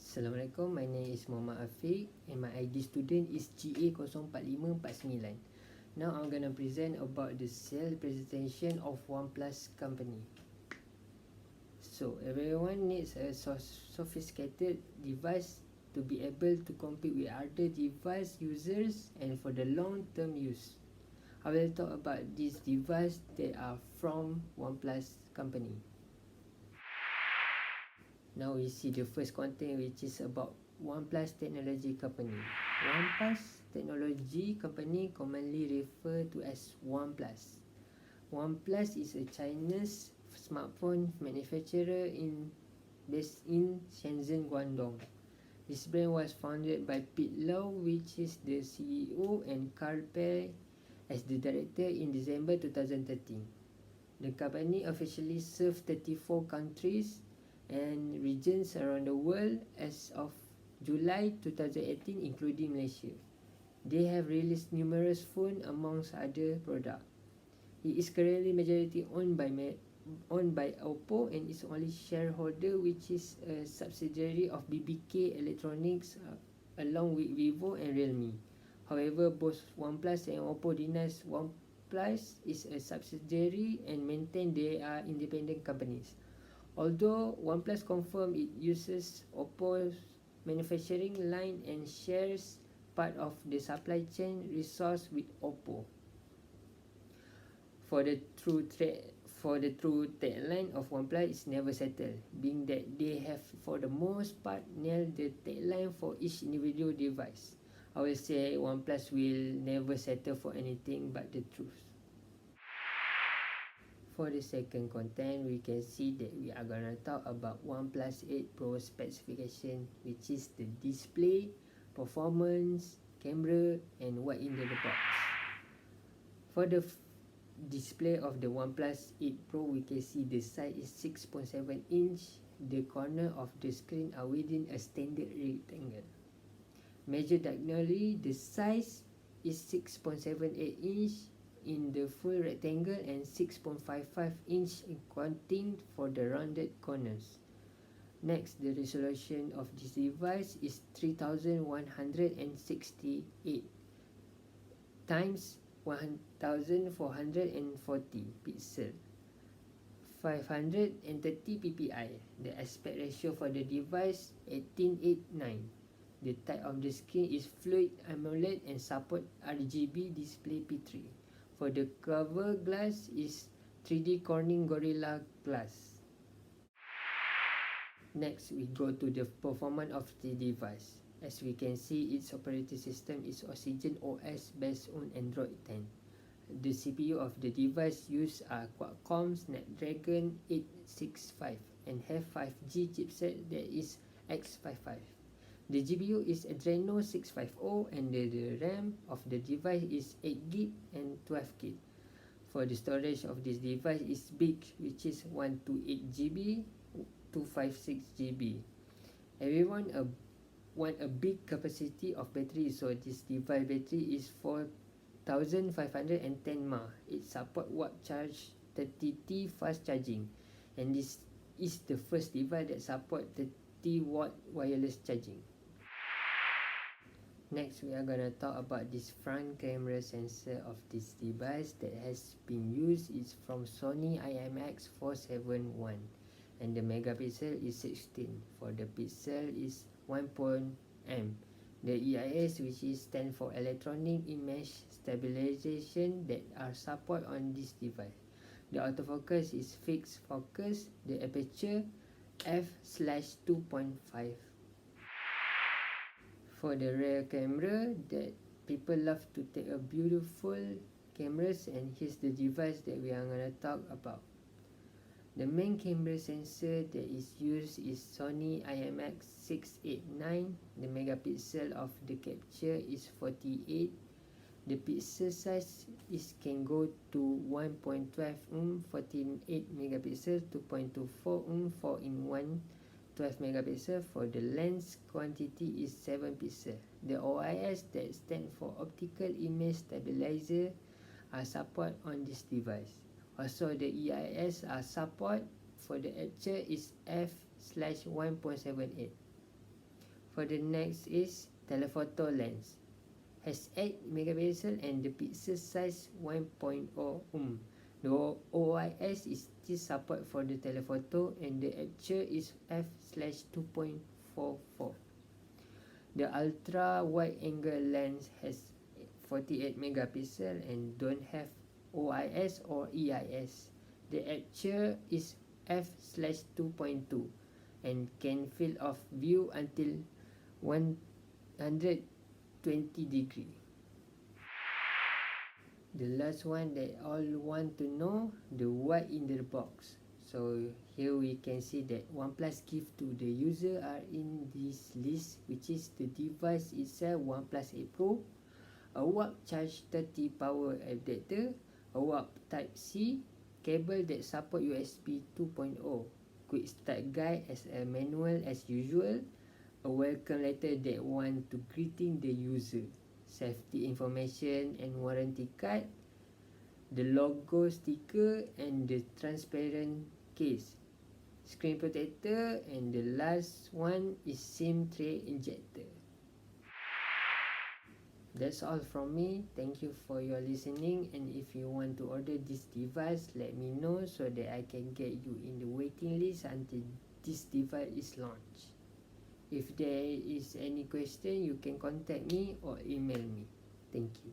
Assalamualaikum, my name is Muhammad Afiq and my ID student is GA04549. Now I'm gonna present about the sales presentation of OnePlus company. So everyone needs a sophisticated device to be able to compete with other device users and for the long-term use. I will talk about these devices that are from OnePlus company. Now we see the first content, which is about OnePlus Technology Company. OnePlus Technology Company commonly referred to as OnePlus. OnePlus is a Chinese smartphone manufacturer based in Shenzhen, Guangdong. This brand was founded by Pete Lau, which is the CEO, and Carl Pei as the director in December 2013. The company officially serves 34 countries and regions around the world as of July 2018, including Malaysia. They have released numerous phones amongst other products. It is currently majority owned by Oppo and is only shareholder, which is a subsidiary of BBK Electronics along with Vivo and Realme. However, both OnePlus and Oppo denies OnePlus is a subsidiary and maintain they are independent companies. Although OnePlus confirmed it uses Oppo's manufacturing line and shares part of the supply chain resource with Oppo. For the true tagline of OnePlus is never settle, being that they have for the most part nailed the tagline for each individual device. I will say OnePlus will never settle for anything but the truth. For the second content, we can see that we are gonna talk about OnePlus 8 Pro specification, which is the display, performance, camera, and what in the box. For the display of the OnePlus 8 Pro, we can see the size is 6.7 inch. The corner of the screen are within a standard rectangle. Measured diagonally, the size is 6.78 inch in the full rectangle and 6.55 inch in counting for the rounded corners. Next, the resolution of this device is 3168 times 1440 pixel, 530 ppi. The aspect ratio for the device 18:9. The type of the screen is Fluid AMOLED and support RGB display P3. For the cover glass is 3D Corning Gorilla Glass. Next, we go to the performance of the device. As we can see, its operating system is Oxygen OS based on Android 10. The CPU of the device used are Qualcomm Snapdragon 865 and have 5G chipset that is X55. The GPU is Adreno 650 and the RAM of the device is 8GB and 12GB. For the storage of this device is big, which is 128GB, 256GB. Everyone want a big capacity of battery, so this device battery is 4510 mAh. It support watt charge 30T fast charging, and this is the first device that support 30W wireless charging. Next, we are gonna talk about this front camera sensor of this device that has been used. Is from Sony IMX471 and the megapixel is 16. For the pixel is 1.m. The EIS, which is stand for electronic image stabilization, that are support on this device. The autofocus is fixed focus. The aperture f/2.5. For the rear camera, that people love to take a beautiful cameras, and here's the device that we are gonna talk about. The main camera sensor that is used is Sony IMX689. The megapixel of the capture is 48. The pixel size can go to 1.12 48 megapixel, 2.24 4-in-1 12 megapixel. For the lens quantity is 7 pixel. The OIS, that stand for optical image stabilizer, are support on this device. Also, the EIS are support for the aperture is f/1.78. For the next is telephoto lens. Has 8 megapixel and the pixel size 1.0 The OIS is still support for the telephoto and the aperture is f/2.44. The ultra wide angle lens has 48 megapixel and don't have OIS or EIS. The aperture is f/2.2 and can field of view until 120 degree. The last one that all want to know, the what in the box. So here we can see that OnePlus gift to the user are in this list, which is the device itself, OnePlus 8 Pro, a warp charge 30 power adapter, a warp type C, cable that support USB 2.0, quick start guide as a manual as usual, a welcome letter that want to greeting the user, safety information and warranty card, the logo sticker and the transparent case, screen protector, and the last one is SIM tray injector. That's all from me. Thank you for your listening, and if you want to order this device, let me know so that I can get you in the waiting list until this device is launched. If there is any question, you can contact me or email me. Thank you.